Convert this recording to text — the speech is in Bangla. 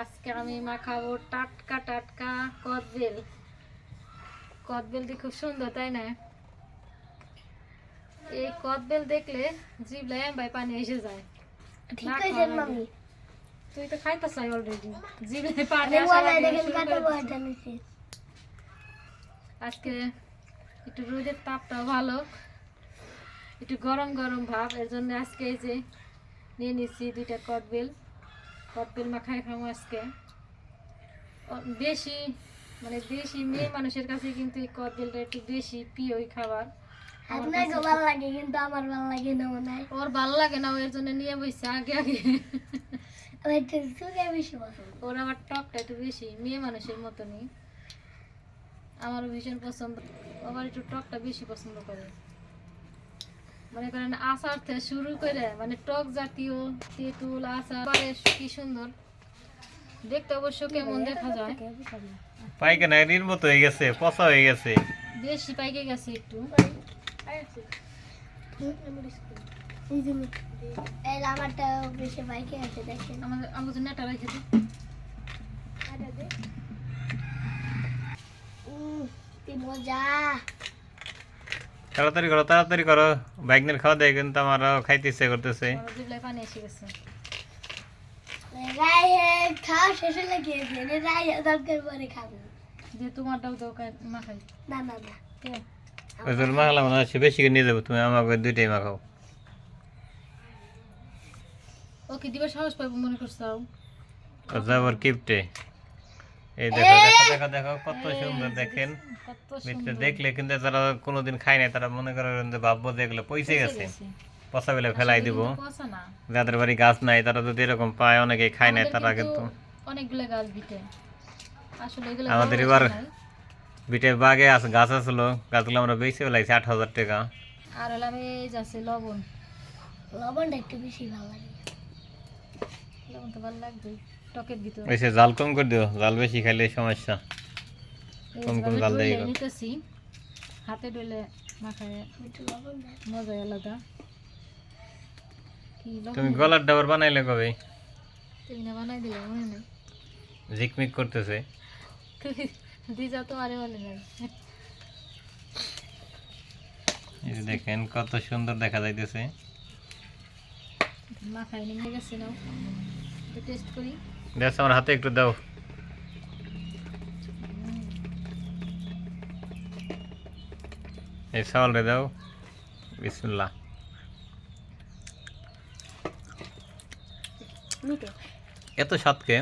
আজকে আমি মাখাবো টাটকা টাটকা কদবেল। কদবেলটি খুব সুন্দর, তাই না? এই কদবেল দেখলে জিভলায় ভাই পানি এসে যায়। ঠিক আছে মামি, তুই তো খাইতেছ অলরেডি, জিভলায় পানি আমি আসা বলে লাগে দেখেন শুরু কত করে বড় দিছি। জানিস। আজকে একটু রোদের তাপটাও ভালো, একটু গরম গরম ভাব, এর জন্য আজকে এই যে নিয়ে নিচ্ছি 2টা কদবেল। কদবেল মাখাই খাবো আজকে। বেশি দেশি মেয়ে মানুষের কাছে কিন্তু এই কদবেলটা একটু বেশি প্রিয়ই খাবার। আমার আপনার কাছে ভালো লাগে কিন্তু আমার ভালো লাগে না মনে হয়। ওর ভালো লাগে না, এর জন্য নিয়ে বসছে আগে আগে। আমার একটু সুগার বেশি পছন্দ। ওর আবার টকটা একটু বেশি, মেয়ে মানুষের মতনই। আমারও ভীষণ পছন্দ, আবার একটু টকটা বেশি পছন্দ করে। মনে করেন আচার থেকে শুরু করে টক জাতীয় তেঁতুল আচার কি সুন্দর দেখতে, অবশ্য কেমন দেখা যায়। পায়খানা নির্মত হয়ে গেছে, পচা হয়ে গেছে। বেশি পাইকে গেছে একটু। এই আমারটা বেশি বাইকে আছে দেখেন। আমাদের জন্য একটা রেখে দিই। কি মজা। তাড়াতাড়ি করো, বাইকনের খাওয়া দেয় কিন্তু আমারও খাইতে ইচ্ছে করতেছে। আমার জিভলায় পানি এসে গেছে। রায়ে খাওয়া শেষ হয়ে গিয়েছে, রায়ে দরকার পরে খাবো। যে তোমারটাও তো মাখাই। না না না, ওই জন্য মাখলাম না, সে বেশি করে নিয়ে যাবো, তুমি আমাকে 2টাই মাখাও। ওকে দিবার সাহস পাইবো মনে করছো? ও যাবার কিপটে। এই দেখো দেখো দেখো দেখো কত সুন্দর, দেখেন। কত ভিতরে সুন্দর দেখলে কিন্তু যারা কোনোদিন খায় নাই তারা মনে করেন যে ভাববো যে এগুলো পয়সে গেছে, পচা বেলে ফেলাই দিব। পচা না। যাদের বাড়ি গাছ নাই তারা যদি এরকম পায়, অনেকে খায় নাই তারা কিন্তু। অনেকগুলো গাছ দিতে আসলে এগুলো আমাদের বড় এবার গাছ নাই। বিটে বাগে আছে, গাছ আসলো, গাছগুলো আমরা বেশি ফেলাইছি 8,000 টাকা। আর হলো আমি এই যাচ্ছে লবণ। লবণটা একটু বেশি ভালো লাগে। লবণ তো ভালো লাগবে টকের ভিতর। বেশি জাল কম করে দিও, জাল বেশি খাইলে সমস্যা। কম কম জাল দেই। নিতেছি হাতে ডলে মাখায়, একটু লবণ দেয়। মজাই আলাদা। কি তুমি লবণ গলার ডাবার বানাইলে কবে? তুমি না বানাই দিলে মনে নেই। ঝিকমিক করতেছে। দি যা তোমারে মনে নাই। এই যে দেখেন কত সুন্দর দেখা যাইতেছে। মাখায় নিয়ে গেছে, নাও টেস্ট করি। দেখ আমার হাতে একটু দাও। এই চাউল রে দাও। বিসমিল্লাহ। মিঠো। এত স্বাদ কে?